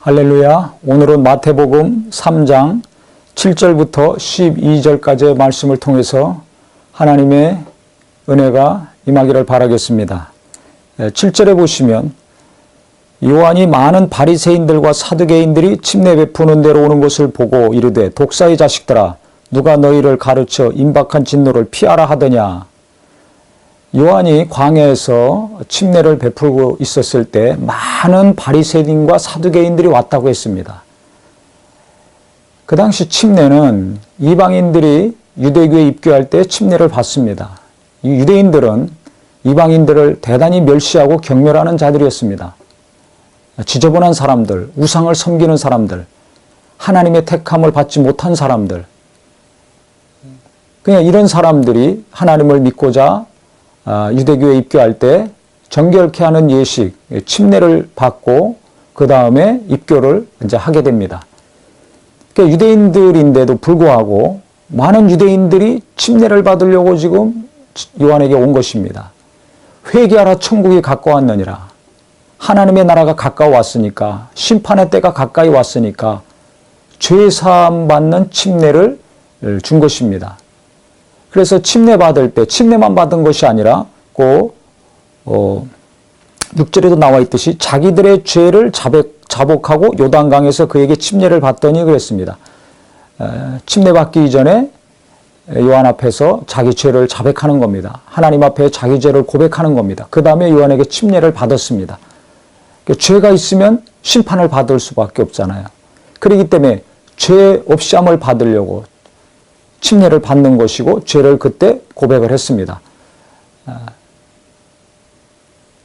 할렐루야. 오늘은 마태복음 3장 7절부터 12절까지의 말씀을 통해서 하나님의 은혜가 임하기를 바라겠습니다. 7절에 보시면 요한이 많은 바리새인들과 사두개인들이 침례 베푸는 데로 오는 것을 보고 이르되 독사의 자식들아 누가 너희를 가르쳐 임박한 진노를 피하라 하더냐. 요한이 광야에서 침례를 베풀고 있었을 때 많은 바리새인과 사두개인들이 왔다고 했습니다. 그 당시 침례는 이방인들이 유대교에 입교할 때 침례를 받습니다. 이 유대인들은 이방인들을 대단히 멸시하고 경멸하는 자들이었습니다. 지저분한 사람들, 우상을 섬기는 사람들, 하나님의 택함을 받지 못한 사람들, 그냥 이런 사람들이 하나님을 믿고자 유대교에 입교할 때 정결케 하는 예식, 침례를 받고 그 다음에 입교를 이제 하게 됩니다. 그러니까 유대인들인데도 불구하고 많은 유대인들이 침례를 받으려고 지금 요한에게 온 것입니다. 회개하라 천국이 가까웠느니라. 하나님의 나라가 가까웠으니까, 심판의 때가 가까이 왔으니까 죄 사함 받는 침례를 준 것입니다. 그래서 침례 받을 때 침례만 받은 것이 아니라 꼭 6절에도 나와 있듯이 자기들의 죄를 자복하고 요단강에서 그에게 침례를 받더니 그랬습니다. 침례 받기 이전에 요한 앞에서 자기 죄를 자백하는 겁니다. 하나님 앞에 자기 죄를 고백하는 겁니다. 그 다음에 요한에게 침례를 받았습니다. 죄가 있으면 심판을 받을 수밖에 없잖아요. 그렇기 때문에 죄 없이함을 받으려고 침례를 받는 것이고 죄를 그때 고백을 했습니다.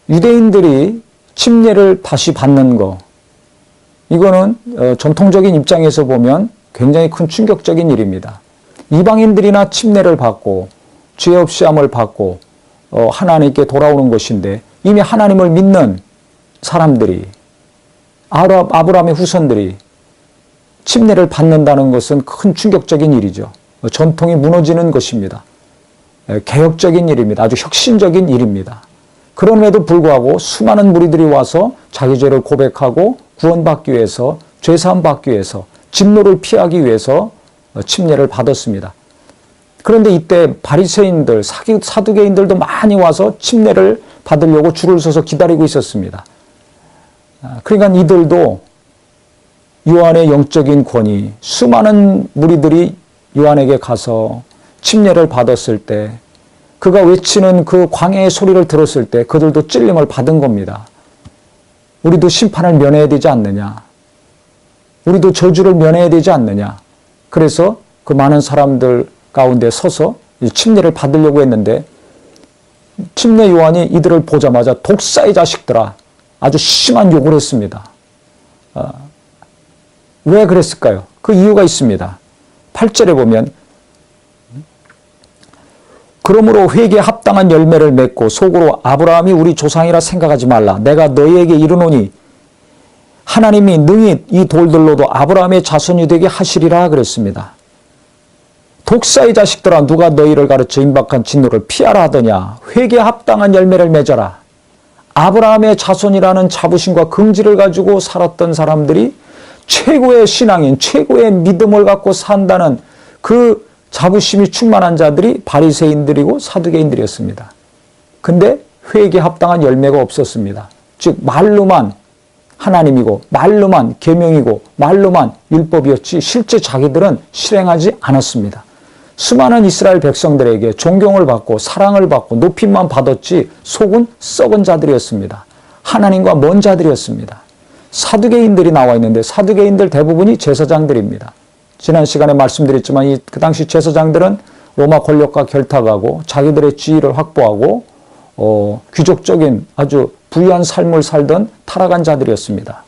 유대인들이 침례를 다시 받는 거, 이거는 전통적인 입장에서 보면 굉장히 큰 충격적인 일입니다. 이방인들이나 침례를 받고 죄 없이함을 받고 하나님께 돌아오는 것인데 이미 하나님을 믿는 사람들이, 아브라함의 후손들이 침례를 받는다는 것은 큰 충격적인 일이죠. 전통이 무너지는 것입니다. 개혁적인 일입니다. 아주 혁신적인 일입니다. 그럼에도 불구하고 수많은 무리들이 와서 자기 죄를 고백하고 구원받기 위해서, 죄사함 받기 위해서, 진노를 피하기 위해서 침례를 받았습니다. 그런데 이때 바리새인들, 사두개인들도 많이 와서 침례를 받으려고 줄을 서서 기다리고 있었습니다. 그러니까 이들도 요한의 영적인 권위, 수많은 무리들이 요한에게 가서 침례를 받았을 때, 그가 외치는 그 광야의 소리를 들었을 때 그들도 찔림을 받은 겁니다. 우리도 심판을 면해야 되지 않느냐. 우리도 저주를 면해야 되지 않느냐. 그래서 그 많은 사람들 가운데 서서 침례를 받으려고 했는데 침례 요한이 이들을 보자마자 독사의 자식들아, 아주 심한 욕을 했습니다. 왜 그랬을까요? 그 이유가 있습니다. 8절에 보면 그러므로 회개에 합당한 열매를 맺고 속으로 아브라함이 우리 조상이라 생각하지 말라. 내가 너희에게 이르노니 하나님이 능히 이 돌들로도 아브라함의 자손이 되게 하시리라 그랬습니다. 독사의 자식들아 누가 너희를 가르쳐 임박한 진노를 피하라 하더냐. 회개에 합당한 열매를 맺어라. 아브라함의 자손이라는 자부심과 긍지를 가지고 살았던 사람들이 최고의 신앙인, 최고의 믿음을 갖고 산다는 그 자부심이 충만한 자들이 바리새인들이고 사두개인들이었습니다. 근데 회개에 합당한 열매가 없었습니다. 즉 말로만 하나님이고 말로만 계명이고 말로만 율법이었지 실제 자기들은 실행하지 않았습니다. 수많은 이스라엘 백성들에게 존경을 받고 사랑을 받고 높임만 받았지 속은 썩은 자들이었습니다. 하나님과 먼 자들이었습니다. 사두개인들이 나와 있는데 사두개인들 대부분이 제사장들입니다. 지난 시간에 말씀드렸지만 그 당시 제사장들은 로마 권력과 결탁하고 자기들의 지위를 확보하고 귀족적인 아주 부유한 삶을 살던 타락한 자들이었습니다.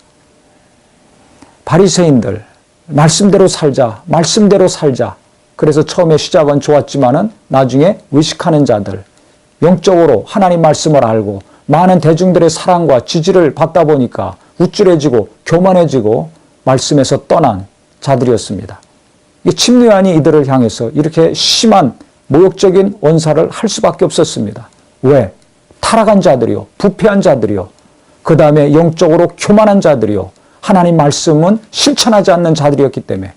바리새인들, 말씀대로 살자, 말씀대로 살자. 그래서 처음에 시작은 좋았지만은 나중에 의식하는 자들, 영적으로 하나님 말씀을 알고 많은 대중들의 사랑과 지지를 받다 보니까 우쭐해지고 교만해지고 말씀에서 떠난 자들이었습니다. 침례 요한이 이들을 향해서 이렇게 심한 모욕적인 언사를 할 수밖에 없었습니다. 왜? 타락한 자들이요, 부패한 자들이요, 그 다음에 영적으로 교만한 자들이요, 하나님 말씀은 실천하지 않는 자들이었기 때문에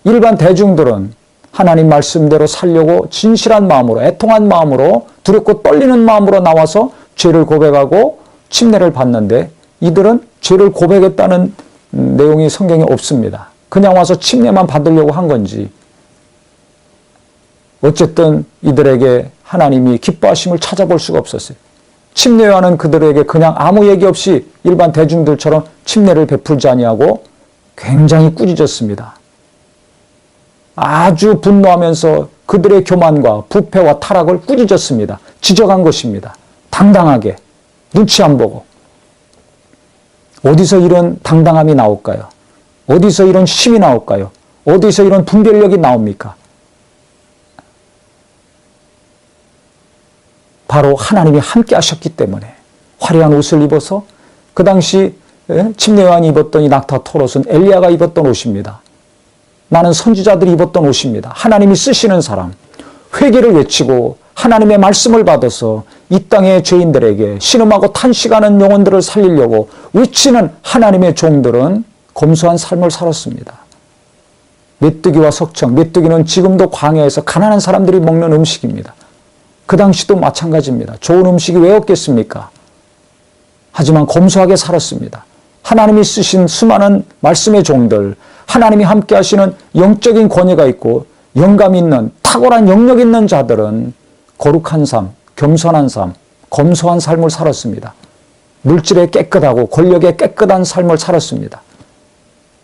일반 대중들은 하나님 말씀대로 살려고 진실한 마음으로, 애통한 마음으로, 두렵고 떨리는 마음으로 나와서 죄를 고백하고 침례를 받는데, 이들은 죄를 고백했다는 내용이 성경에 없습니다. 그냥 와서 침례만 받으려고 한 건지, 어쨌든 이들에게 하나님이 기뻐하심을 찾아볼 수가 없었어요. 침례하는 그들에게 그냥 아무 얘기 없이 일반 대중들처럼 침례를 베풀지 아니하고 굉장히 꾸짖었습니다. 아주 분노하면서 그들의 교만과 부패와 타락을 꾸짖었습니다. 지적한 것입니다. 당당하게, 눈치 안 보고. 어디서 이런 당당함이 나올까요? 어디서 이런 힘이 나올까요? 어디서 이런 분별력이 나옵니까? 바로 하나님이 함께 하셨기 때문에 화려한 옷을 입어서, 그 당시 침례요한이 입었던 이 낙타 털옷은 엘리야가 입었던 옷입니다. 많은 선지자들이 입었던 옷입니다. 하나님이 쓰시는 사람, 회개를 외치고 하나님의 말씀을 받아서 이 땅의 죄인들에게 신음하고 탄식하는 영혼들을 살리려고 외치는 하나님의 종들은 검소한 삶을 살았습니다. 메뚜기와 석청, 메뚜기는 지금도 광야에서 가난한 사람들이 먹는 음식입니다. 그 당시도 마찬가지입니다. 좋은 음식이 왜 없겠습니까? 하지만 검소하게 살았습니다. 하나님이 쓰신 수많은 말씀의 종들, 하나님이 함께 하시는 영적인 권위가 있고 영감 있는 탁월한 영역 있는 자들은 거룩한 삶, 겸손한 삶, 검소한 삶을 살았습니다. 물질에 깨끗하고 권력에 깨끗한 삶을 살았습니다.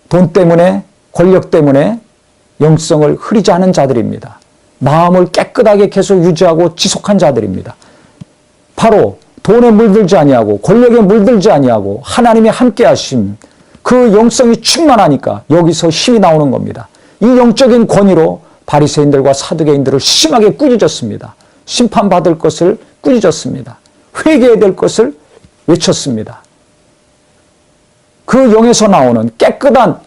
돈 때문에, 권력 때문에 영성을 흐리지 않은 자들입니다. 마음을 깨끗하게 계속 유지하고 지속한 자들입니다. 바로 돈에 물들지 아니하고 권력에 물들지 아니하고 하나님이 함께 하심, 그 영성이 충만하니까 여기서 힘이 나오는 겁니다. 이 영적인 권위로 바리새인들과 사두개인들을 심하게 꾸짖었습니다. 심판받을 것을 꾸짖었습니다. 회개해야 될 것을 외쳤습니다. 그 영에서 나오는 깨끗한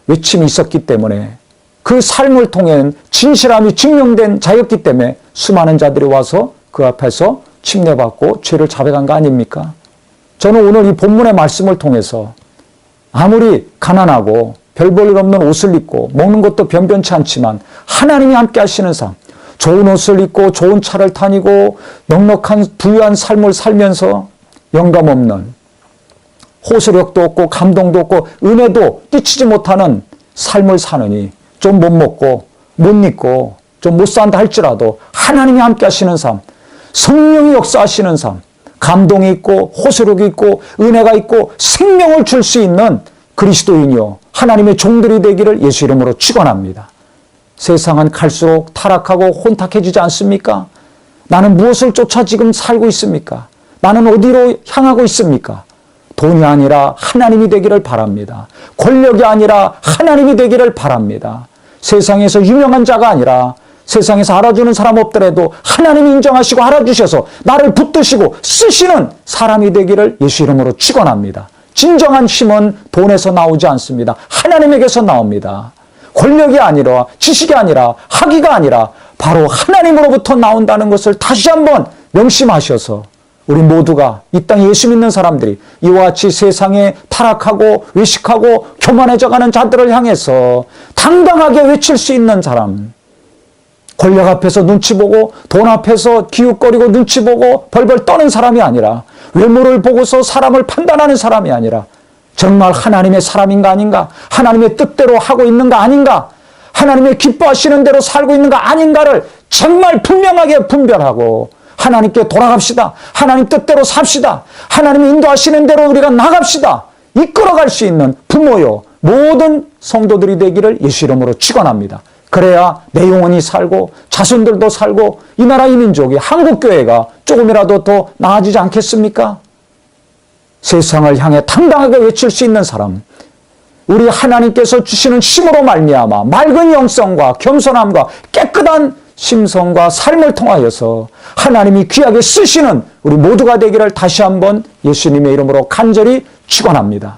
외침이 있었기 때문에, 그 삶을 통해 진실함이 증명된 자였기 때문에 수많은 자들이 와서 그 앞에서 침례받고 죄를 자백한 거 아닙니까? 저는 오늘 이 본문의 말씀을 통해서 아무리 가난하고 별 볼 일 없는 옷을 입고 먹는 것도 변변치 않지만 하나님이 함께 하시는 삶, 좋은 옷을 입고 좋은 차를 타니고 넉넉한 부유한 삶을 살면서 영감 없는, 호소력도 없고 감동도 없고 은혜도 끼치지 못하는 삶을 사느니 좀 못 먹고 못 입고 좀 못 산다 할지라도 하나님이 함께 하시는 삶, 성령이 역사하시는 삶, 감동이 있고 호소력이 있고 은혜가 있고 생명을 줄 수 있는 그리스도인이요 하나님의 종들이 되기를 예수 이름으로 축원합니다. 세상은 갈수록 타락하고 혼탁해지지 않습니까? 나는 무엇을 쫓아 지금 살고 있습니까? 나는 어디로 향하고 있습니까? 돈이 아니라 하나님이 되기를 바랍니다. 권력이 아니라 하나님이 되기를 바랍니다. 세상에서 유명한 자가 아니라, 세상에서 알아주는 사람 없더라도 하나님이 인정하시고 알아주셔서 나를 붙드시고 쓰시는 사람이 되기를 예수 이름으로 축원합니다. 진정한 힘은 돈에서 나오지 않습니다. 하나님에게서 나옵니다. 권력이 아니라, 지식이 아니라, 학위가 아니라 바로 하나님으로부터 나온다는 것을 다시 한번 명심하셔서 우리 모두가 이 땅에 예수 믿는 사람들이 이와 같이 세상에 타락하고 외식하고 교만해져가는 자들을 향해서 당당하게 외칠 수 있는 사람, 권력 앞에서 눈치 보고 돈 앞에서 기웃거리고 눈치 보고 벌벌 떠는 사람이 아니라, 외모를 보고서 사람을 판단하는 사람이 아니라 정말 하나님의 사람인가 아닌가, 하나님의 뜻대로 하고 있는가 아닌가, 하나님의 기뻐하시는 대로 살고 있는가 아닌가를 정말 분명하게 분별하고 하나님께 돌아갑시다. 하나님 뜻대로 삽시다. 하나님이 인도하시는 대로 우리가 나갑시다. 이끌어갈 수 있는 부모요 모든 성도들이 되기를 예수 이름으로 축원합니다. 그래야 내 영혼이 살고 자손들도 살고 이 나라 이 민족이, 한국교회가 조금이라도 더 나아지지 않겠습니까? 세상을 향해 당당하게 외칠 수 있는 사람, 우리 하나님께서 주시는 힘으로 말미암아 맑은 영성과 겸손함과 깨끗한 심성과 삶을 통하여서 하나님이 귀하게 쓰시는 우리 모두가 되기를 다시 한번 예수님의 이름으로 간절히 축원합니다.